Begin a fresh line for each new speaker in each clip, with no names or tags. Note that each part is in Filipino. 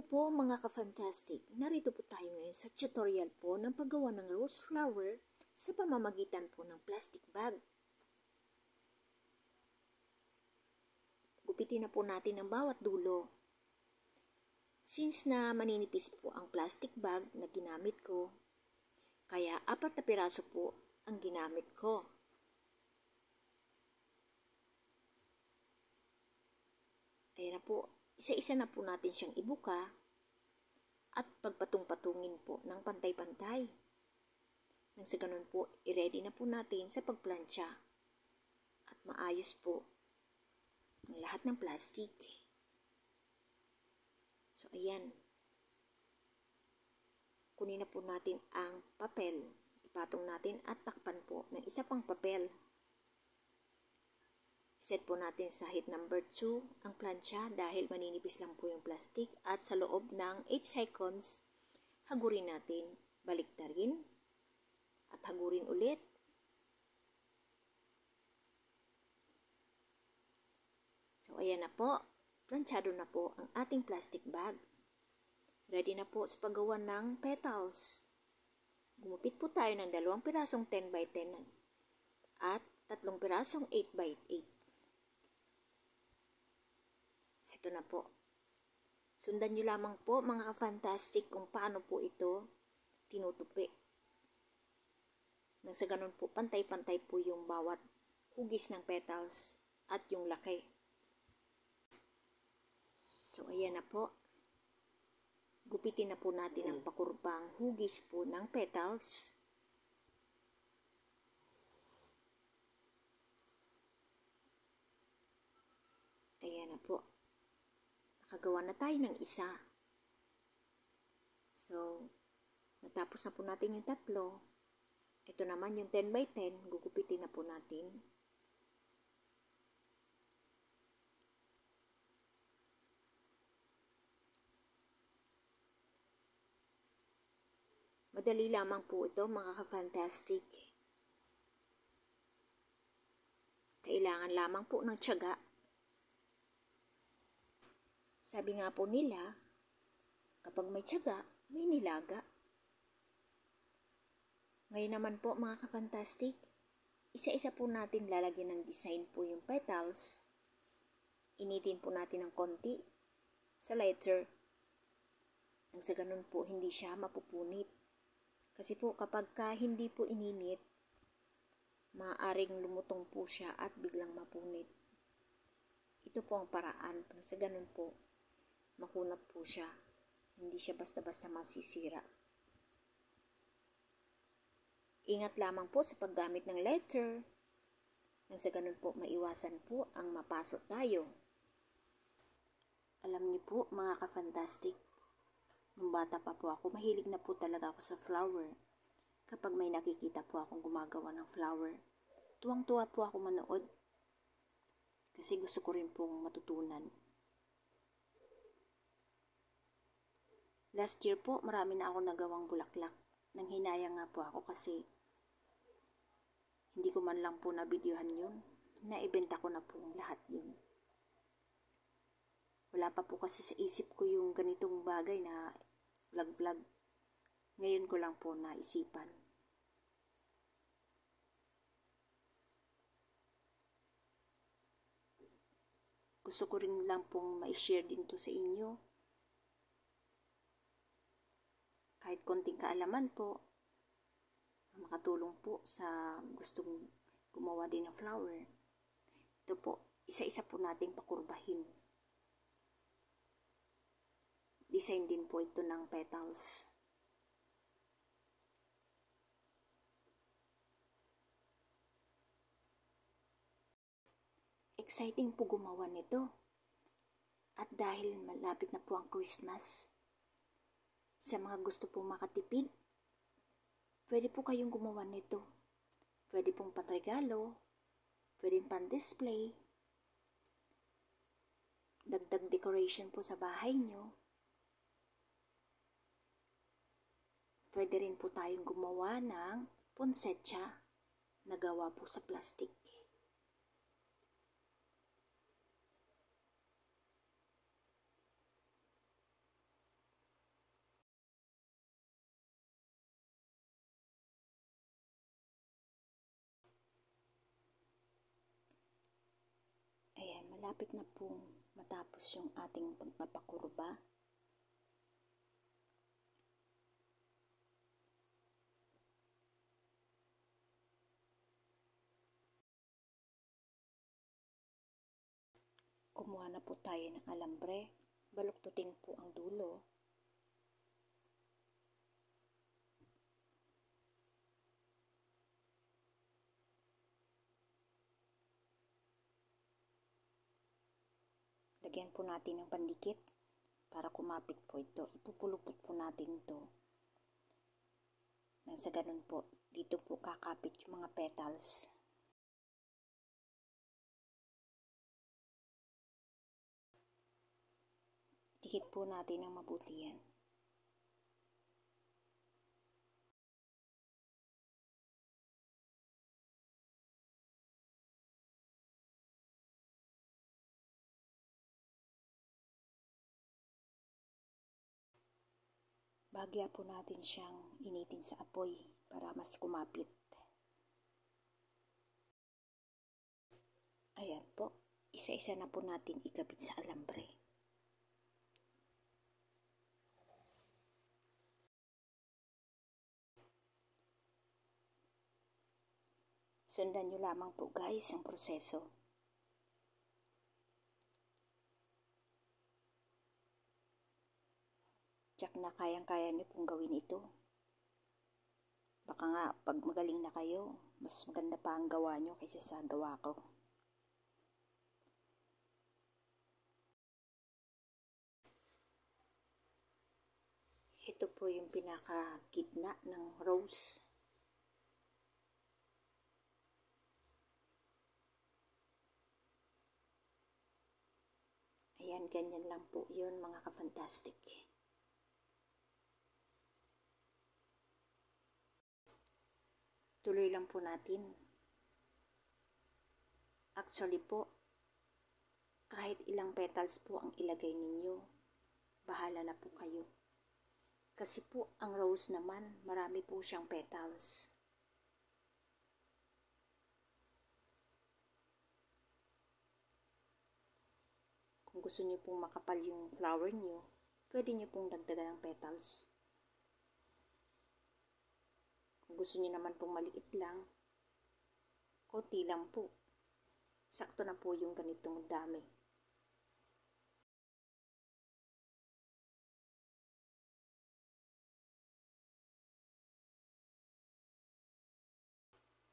po mga ka-fantastic, narito po tayo ngayon sa tutorial po ng paggawa ng rose flower sa pamamagitan po ng plastic bag. Gupitin na po natin ang bawat dulo. Since na maninipis po ang plastic bag na ginamit ko, kaya 4 na piraso po ang ginamit ko. Ayan na po. Isa-isa na po natin siyang ibuka at pagpatung-patungin po ng pantay-pantay. Nang sa ganun po, i-ready na po natin sa pagplansya at maayos po ang lahat ng plastic. So, ayan. Kunin na po natin ang papel. Ipatong natin at takpan po ng isa pang papel. Set po natin sa heat number 2 ang plancha dahil maninipis lang po yung plastic at sa loob ng 8 seconds, hagurin natin, baliktarin at hagurin ulit. So ayan na po, planchado na po ang ating plastic bag. Ready na po sa paggawa ng petals. Gumupit po tayo ng 2 pirasong 10 by 10 at 3 pirasong 8 by 8. Ito na po. Sundan nyo lamang po mga ka-fantastic kung paano po ito tinutupi. Nang sa ganun po, pantay-pantay po yung bawat hugis ng petals at yung laki. So, ayan na po. Gupitin na po natin ang pakurbang hugis po ng petals. Ayan na po. Nakagawa na tayo ng isa. So, natapos na po natin yung 3. Ito naman yung 10 by 10, gugupitin na po natin. Madali lamang po ito mga ka-fantastic. Kailangan lamang po ng tiyaga. Sabi nga po nila, kapag may tiyaga, may nilaga. Ngayon naman po mga ka-fantastic, isa-isa po natin lalagyan ng design po yung petals. Initin po natin ng konti sa lighter. Nang sa ganun po, hindi siya mapupunit. Kasi po kapag hindi po ininit, maaaring lumutong po siya at biglang mapunit. Ito po ang paraan. Nang sa ganun po, makunat po siya. Hindi siya basta-basta masisira. Ingat lamang po sa paggamit ng lighter. Nang sa ganun po, maiwasan po ang mapasok tayo. Alam niyo po mga ka-fantastic, nung bata pa po ako, mahilig na po talaga ako sa flower. Kapag may nakikita po akong gumagawa ng flower, tuwang-tuwa po ako manood. Kasi gusto ko rin pong matutunan. Last year po, marami na ako nagawang bulaklak. Nang hinayang nga po ako kasi hindi ko man lang po na-videohan yun. Naibenta ko na po lahat yun. Wala pa po kasi sa isip ko yung ganitong bagay na vlog-vlog. Ngayon ko lang po naisipan. Gusto ko rin lang pong ma-share din to sa inyo. Kahit konting kaalaman po, makatulong po sa gustong gumawa din ng flower. Ito po, isa-isa po nating pakurbahin. Design din po ito ng petals. Exciting po gumawa nito. At dahil malapit na po ang Christmas, sa mga gusto pong makatipid, pwede po kayong gumawa nito. Pwede pong panregalo, pwede pan-display, dagdag decoration po sa bahay nyo. Pwede rin po tayong gumawa ng poinsettia na gawa po sa plastic. Malapit na pong matapos yung ating pagpapakurba. Kumuha na po tayo ng alambre. Baluktutin po ang dulo. Lagyan po natin ng pandikit para kumapit po ito. Ipupulupot po natin ito. Nang sa ganun po, dito po kakapit yung mga petals. Dikit po natin ng mabuti yan. Bahagya po natin siyang initin sa apoy para mas kumapit. Ayan po, isa-isa na po natin ikabit sa alambre. Sundan nyo lamang po guys ang proseso. Tiyak na kayang-kaya nyo pong gawin ito. Baka nga pag magaling na kayo, mas maganda pa ang gawa nyo kaysa sa gawa ko. Ito po yung pinaka-gitna ng rose. Ayan, ganyan lang po yun mga ka-fantastic. Tuloy lang po natin. Actually po, kahit ilang petals po ang ilagay ninyo, bahala na po kayo. Kasi po, ang rose naman, marami po siyang petals. Kung gusto niyo pong makapal yung flower niyo, pwede niyo pong dagdagan ng petals. Kung gusto niyo naman pong maliit lang, konti lang po. Sakto na po yung ganitong dami.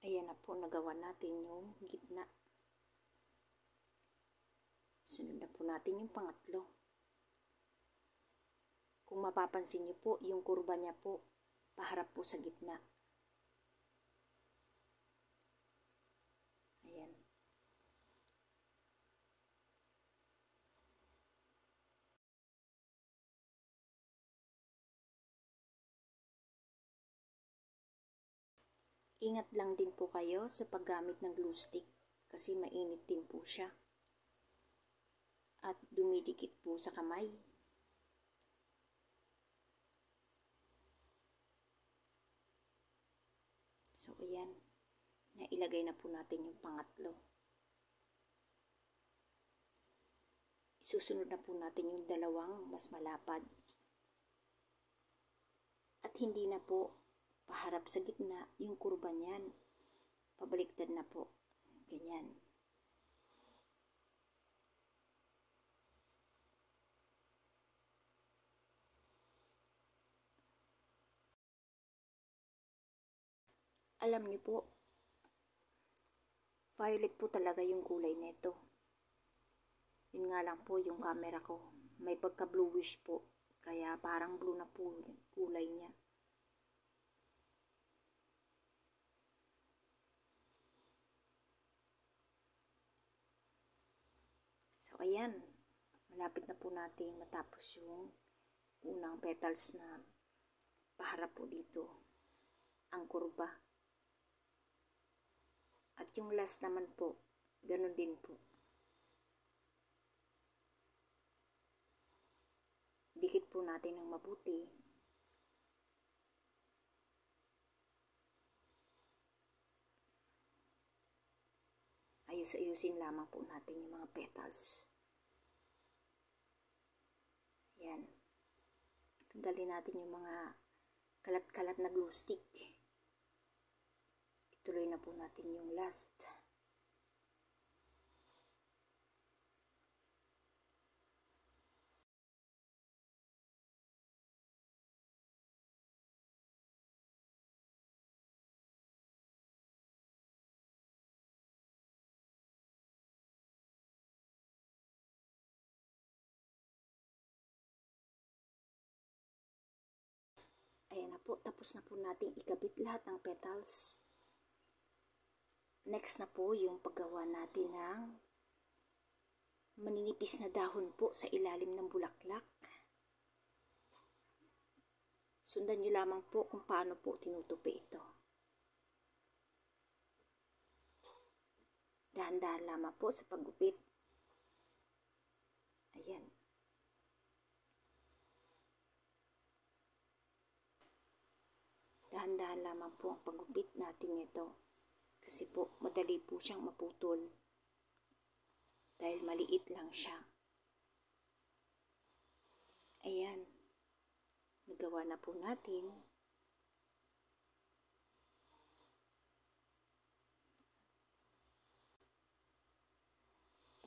Ayan na po, nagawa natin yung gitna. Sunod na po natin yung pangatlo. Kung mapapansin niyo po, yung kurba niya po, paharap po sa gitna. Ayan. Ingat lang din po kayo sa paggamit ng glue stick kasi mainit din po siya. At dumidikit po sa kamay. So, ayan. Nailagay na po natin yung pangatlo. Isusunod na po natin yung dalawang mas malapad. At hindi na po paharap sa gitna yung kurba niyan. Pabaliktad na po. Ganyan. Alam niyo po, violet po talaga yung kulay nito. Yun nga lang po yung camera ko. May pagka bluish po. Kaya parang blue na po yung kulay niya. So, ayan. Malapit na po natin matapos yung unang petals na paharap po dito. Ang kurba. At yung last naman po, ganun din po. Dikit po natin ng mabuti. Ayus-ayusin lamang po natin yung mga petals. Ayan. Tanggalin natin yung mga kalat-kalat na glue stick. Ituloy na po natin yung last. Ayan na po, tapos na po nating ikabit lahat ng petals. Next na po yung paggawa natin ng maninipis na dahon po sa ilalim ng bulaklak. Sundan nyo lamang po kung paano po tinutupi ito. Dahan-dahan lamang po sa paggupit. Ayan. Dahan-dahan lamang po ang paggupit natin ito. Kasi po, madali po siyang maputol. Dahil maliit lang siya. Ayan. Nagawa na po natin.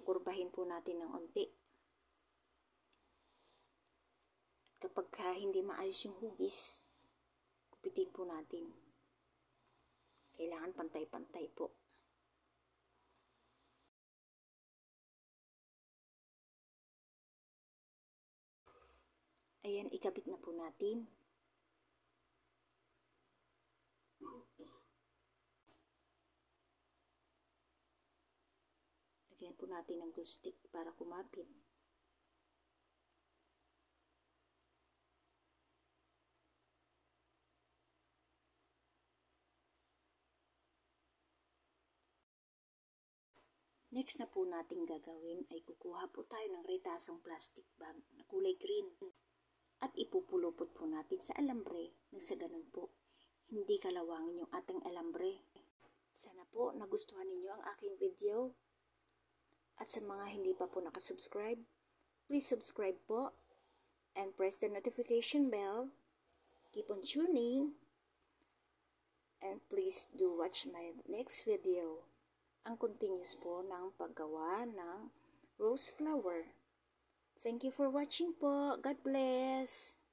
Kurbahin po natin ng unti. At kapag hindi maayos yung hugis, kupitin po natin. Kailangan pantay-pantay po. Ayan, ikabit na po natin. Lagyan po natin ng glue stick para kumapit. Next na po natin gagawin ay kukuha po tayo ng retasong plastic bag na kulay green at ipupulupot po natin sa alambre nang sa ganun po hindi kalawangin yung ating alambre. Sana po nagustuhan ninyo ang aking video at sa mga hindi pa po nakasubscribe, please subscribe po and press the notification bell. Keep on tuning and please do watch my next video. Ang continuous po ng paggawa ng rose flower. Thank you for watching po. God bless!